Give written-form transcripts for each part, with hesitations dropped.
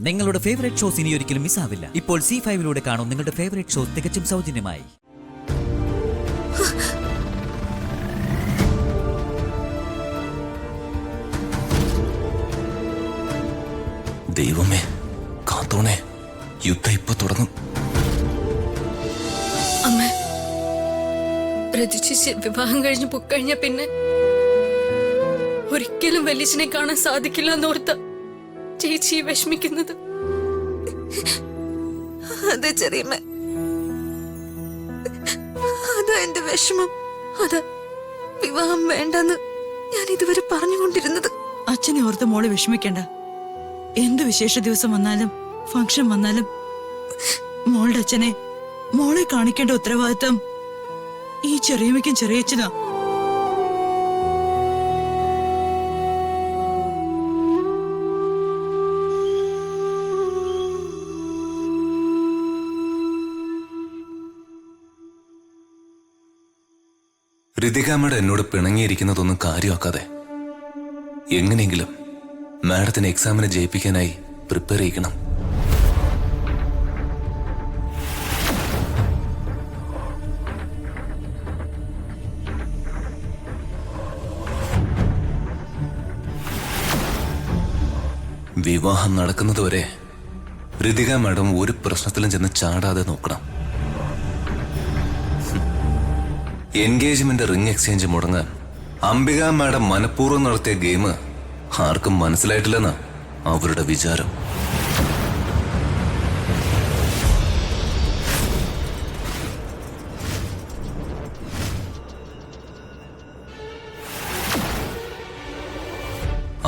നിങ്ങളുടെ favourite shows ഇനി ഒരിക്കലും മിസ്സാവില്ല. ഇപ്പോൾ C5 കാണും നിങ്ങളുടെ ഫേവറേറ്റ് ഷോസ് തികച്ചും സൗജന്യമായി. ദൈവമേ കാത്തോണേ, യുദ്ധം ഇപ്പൊ തുടങ്ങും. അമ്മ രജിച്ച് വിവാഹം കഴിഞ്ഞ് പൊക്കഴിഞ്ഞ പിന്നെ ഒരിക്കലും വലിയച്ഛനെ കാണാൻ സാധിക്കില്ല എന്നോർത്ത ചേച്ചി വിഷമിക്കുന്നത്. അതെ ചെറിയമ്മ, അതാ എന്റെ വിഷമം. അതാ വിവാഹം വേണ്ടെന്ന് ഞാൻ ഇതുവരെ പറഞ്ഞുകൊണ്ടിരുന്നത്. അച്ഛനെ ഓർത്ത് മോള് വിഷമിക്കണ്ട. എന്ത് വിശേഷ ദിവസം വന്നാലും ഫംഗ്ഷൻ വന്നാലും മോളുടെ അച്ഛനെ മോളെ കാണിക്കേണ്ട ഉത്തരവാദിത്തം ഈ ചെറിയമ്മയ്ക്കും ചെറിയച്ഛനാ. ഋതിക മാഡം എന്നോട് പിണങ്ങിയിരിക്കുന്നതൊന്നും കാര്യമാക്കാതെ എങ്ങനെയെങ്കിലും മാഡത്തിന് എക്സാമിന് ജയിപ്പിക്കാനായി പ്രിപ്പയർ ചെയ്യണം. വിവാഹം നടക്കുന്നതുവരെ ഋതിക മാഡം ഒരു പ്രശ്നത്തിലും ചെന്ന് ചാടാതെ നോക്കണം. എൻഗേജ്മെന്റ് റിംഗ് എക്സ്ചേഞ്ച് മുടങ്ങാൻ അംബിക മാഡം മനഃപൂർവ്വം നടത്തിയ ഗെയിം ആർക്കും മനസ്സിലായിട്ടില്ലെന്നാ അവരുടെ വിചാരം.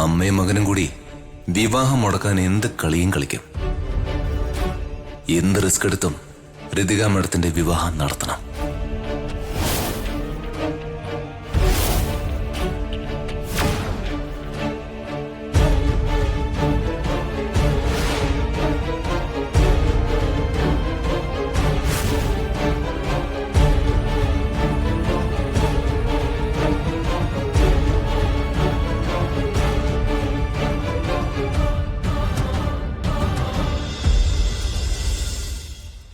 അമ്മയും മകനും കൂടി വിവാഹം മുടക്കാൻ എന്ത് കളിയും കളിക്കും. എന്ത് റിസ്ക് എടുത്തും ഋതിക മാഡത്തിന്റെ വിവാഹം നടത്തണം.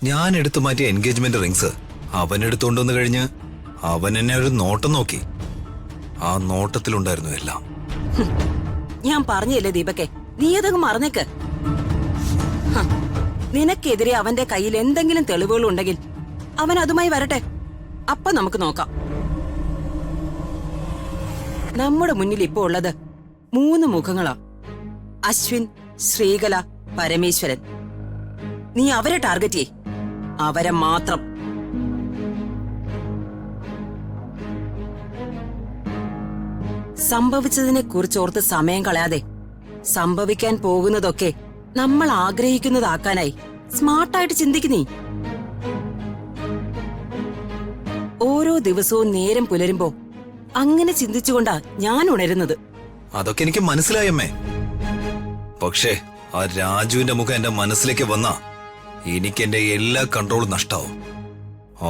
ഞാൻ എടുത്തു മാറ്റിയ എൻഗേജ്മെന്റ് റിങ്സ് അവൻ എടുത്തുകൊണ്ടുവന്നു കഴിഞ്ഞ് അവൻ എന്നെ ഒരു നോട്ടം നോക്കി. ആ നോട്ടത്തിലുണ്ടായിരുന്നു എല്ലാം. ഞാൻ പറഞ്ഞില്ലേ ദീപക്കെ, നീ അതങ്ങ് മറന്നേക്ക്. നിനക്കെതിരെ അവന്റെ കയ്യിൽ എന്തെങ്കിലും തെളിവുകൾ ഉണ്ടെങ്കിൽ അവൻ അതുമായി വരട്ടെ, അപ്പൊ നമുക്ക് നോക്കാം. നമ്മുടെ മുന്നിൽ ഇപ്പോ ഉള്ളത് 3 മുഖങ്ങളാ: അശ്വിൻ, ശ്രീകല, പരമേശ്വരൻ. നീ അവരെ ടാർഗറ്റ് ചെയ്യ്, അവരെ മാത്രം. സംഭവിച്ചതിനെ കുറിച്ചോർത്ത് സമയം കളയാതെ സംഭവിക്കാൻ പോകുന്നതൊക്കെ നമ്മൾ ആഗ്രഹിക്കുന്നതാക്കാനായി സ്മാർട്ടായിട്ട് ചിന്തിക്കുന്നീ. ഓരോ ദിവസവും നേരം പുലരുമ്പോ അങ്ങനെ ചിന്തിച്ചുകൊണ്ടാ ഞാൻ ഉണരുന്നത്. അതൊക്കെ എനിക്ക് മനസ്സിലായമ്മേ. പക്ഷേ ആ രാജുവിന്റെ മുഖം എന്റെ മനസ്സിലേക്ക് വന്നാ എനിക്ക് എന്റെ എല്ലാ കൺട്രോളും നഷ്ടാവും.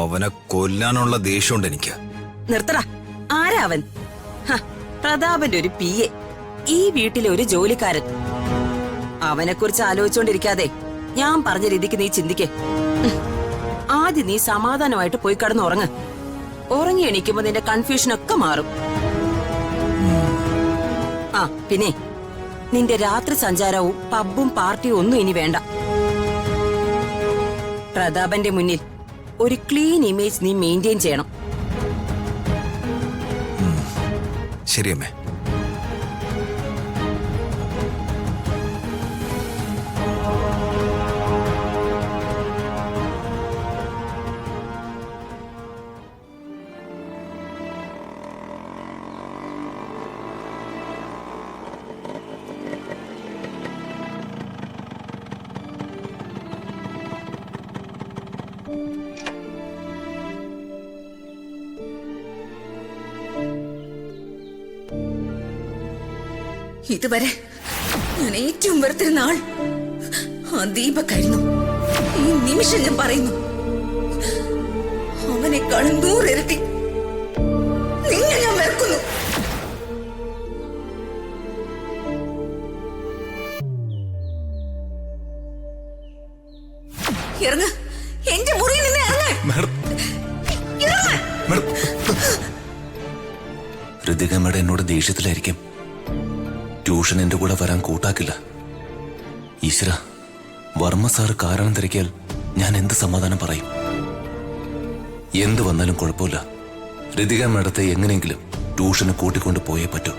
അവനെ കൊല്ലാനുള്ള ദേഷ്യമുണ്ട് എനിക്ക്. നിർത്തടാ, ആരാ അവൻ? പ്രതാപന്റെ ഒരു PA, ഈ വീട്ടിലെ ഒരു ജോലിക്കാരൻ. അവനെ കുറിച്ച് ആലോചിച്ചോണ്ടിരിക്കാതെ ഞാൻ പറഞ്ഞ രീതിക്ക് നീ ചിന്തിക്കേ. ആദ്യം നീ സമാധാനമായിട്ട് പോയി കിടന്ന് ഉറങ്ങ്. ഉറങ്ങി എണീക്കുമ്പോ നിന്റെ കൺഫ്യൂഷനൊക്കെ മാറും. ആ പിന്നെ നിന്റെ രാത്രി സഞ്ചാരവും പബ്ബും പാർട്ടിയും ഒന്നും ഇനി വേണ്ട. പ്രതാപന്റെ മുന്നിൽ ഒരു ക്ലീൻ ഇമേജ് നീ മെയിൻറ്റെയിൻ ചെയ്യണം. ശരിയമ്മേ. ഇതുവരെ ഞാൻ ഏറ്റവും വെറുത്തിരുന്ന ആൾ ആ ദീപക്കായിരുന്നു. ഈ നിമിഷം ഞാൻ പറയുന്നു, അവനെക്കാളും 100 ഇരട്ടി നിന്നെ ഞാൻ വെറുക്കുന്നു. ഇറങ്ങ്, എന്റെ മുറിയിൽ നിന്ന് ഇറങ്ങ്. മാഡം ഇറങ്ങ്. മാഡം ഋതിക മാഡം എന്നോട് ദേഷ്യത്തിലായിരിക്കും. ട്യൂഷൻ എന്റെ കൂടെ വരാൻ കൂട്ടാക്കില്ല. ഈശ്വര, വർമ്മ സാറ് കാരണം തിരക്കിയാൽ ഞാൻ എന്ത് സമാധാനം പറയും? എന്ത് വന്നാലും കുഴപ്പമില്ല, ഋതിക മാഡത്തെ എങ്ങനെയെങ്കിലും ട്യൂഷന് കൂട്ടിക്കൊണ്ട് പോയേ പറ്റൂ.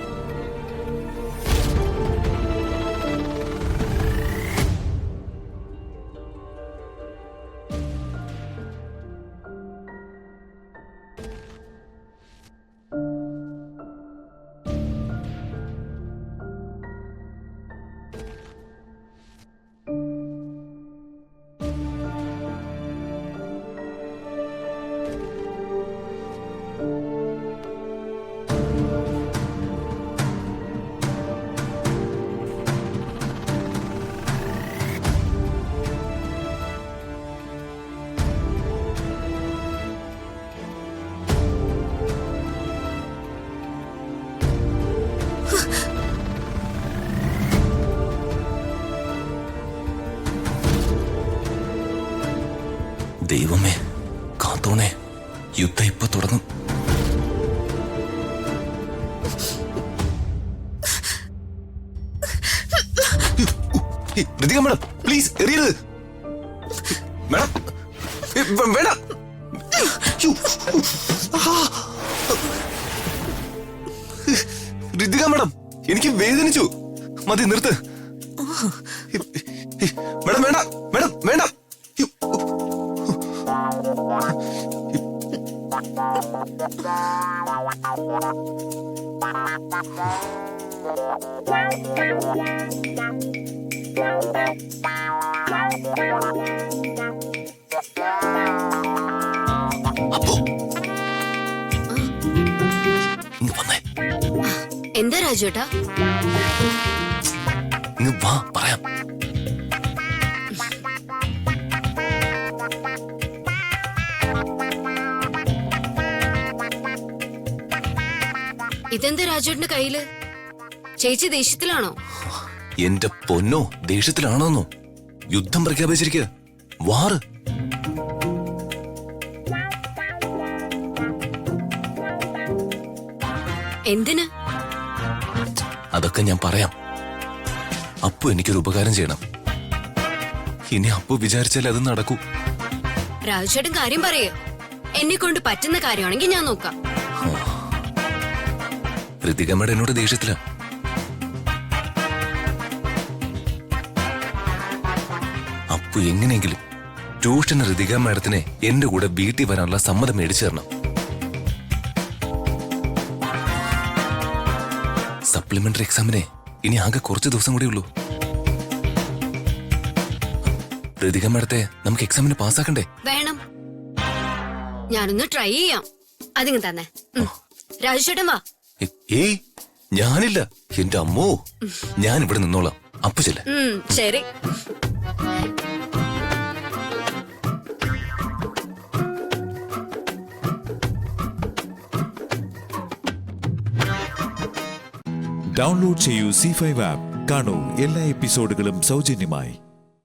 ദൈവമേ കാത്തോണേ, യുദ്ധം ഇപ്പൊ തുടങ്ങും. ഋതിക മാഡം പ്ലീസ് എറിയരുത്. മാഡം വേണ്ട. ഋതിക മാഡം എനിക്ക് വേദനിച്ചു. മതി, നിർത്ത്. മാഡം വേണ്ട, മാഡം വേണ്ട. അപ്പോ ഇങ്ങ് വന്നേ. എന്താ രാജുവേട്ടാ? ഇങ്ങ് വാ, പറയാം. ഇതെന്താ രാജുവേട്ടന്റെ കയ്യില്? ചേച്ചി ദേഷ്യത്തിലാണോ? എന്റെ പൊന്നോ, ദേഷ്യത്തിലാണോന്നോ? യുദ്ധം പ്രഖ്യാപിച്ചിരിക്കുക, വാറ്. എന്തിന്? അതൊക്കെ ഞാൻ പറയാം. അപ്പു എനിക്കൊരു ഉപകാരം ചെയ്യണം. ഇനി അപ്പു വിചാരിച്ചാൽ അത് നടക്കൂ. രാജുവേട്ടൻ കാര്യം പറയേ. എന്നെ കൊണ്ട് പറ്റുന്ന കാര്യമാണെങ്കിൽ ഞാൻ നോക്കാം. ഋതികമ്മയുടെ എന്നോട് ദേഷ്യത്തില. അപ്പു എങ്ങനെയെങ്കിലും ട്യൂഷൻ ഋതിക മാഡത്തിനെ എന്റെ കൂടെ വീട്ടിൽ വരാനുള്ള സമ്മതം മേടിച്ചു തരണം. സപ്ലിമെന്ററി എക്സാമിനെ ഇനി ആകെ കുറച്ച് ദിവസം കൂടി ഉള്ളൂ. ഋതിക മാഡത്തെ നമുക്ക് എക്സാമിന് പാസ്സാക്കണ്ടേ? വേണം, ഞാനൊന്ന് ട്രൈ ചെയ്യാം. അതിങ്ങ് തന്നെ. രാജുവേട്ടൻ വാ. ഏയ് ഞാനില്ല, എന്റെ അമ്മോ. ഞാൻ ഇവിടെ നിന്നോളാം. അപ്പു ചെല്ല. ശരി. ഡൗൺലോഡ് ചെയ്യൂ C5 ആപ്പ്. കാണൂ എല്ലാ എപ്പിസോഡുകളും സൗജന്യമായി.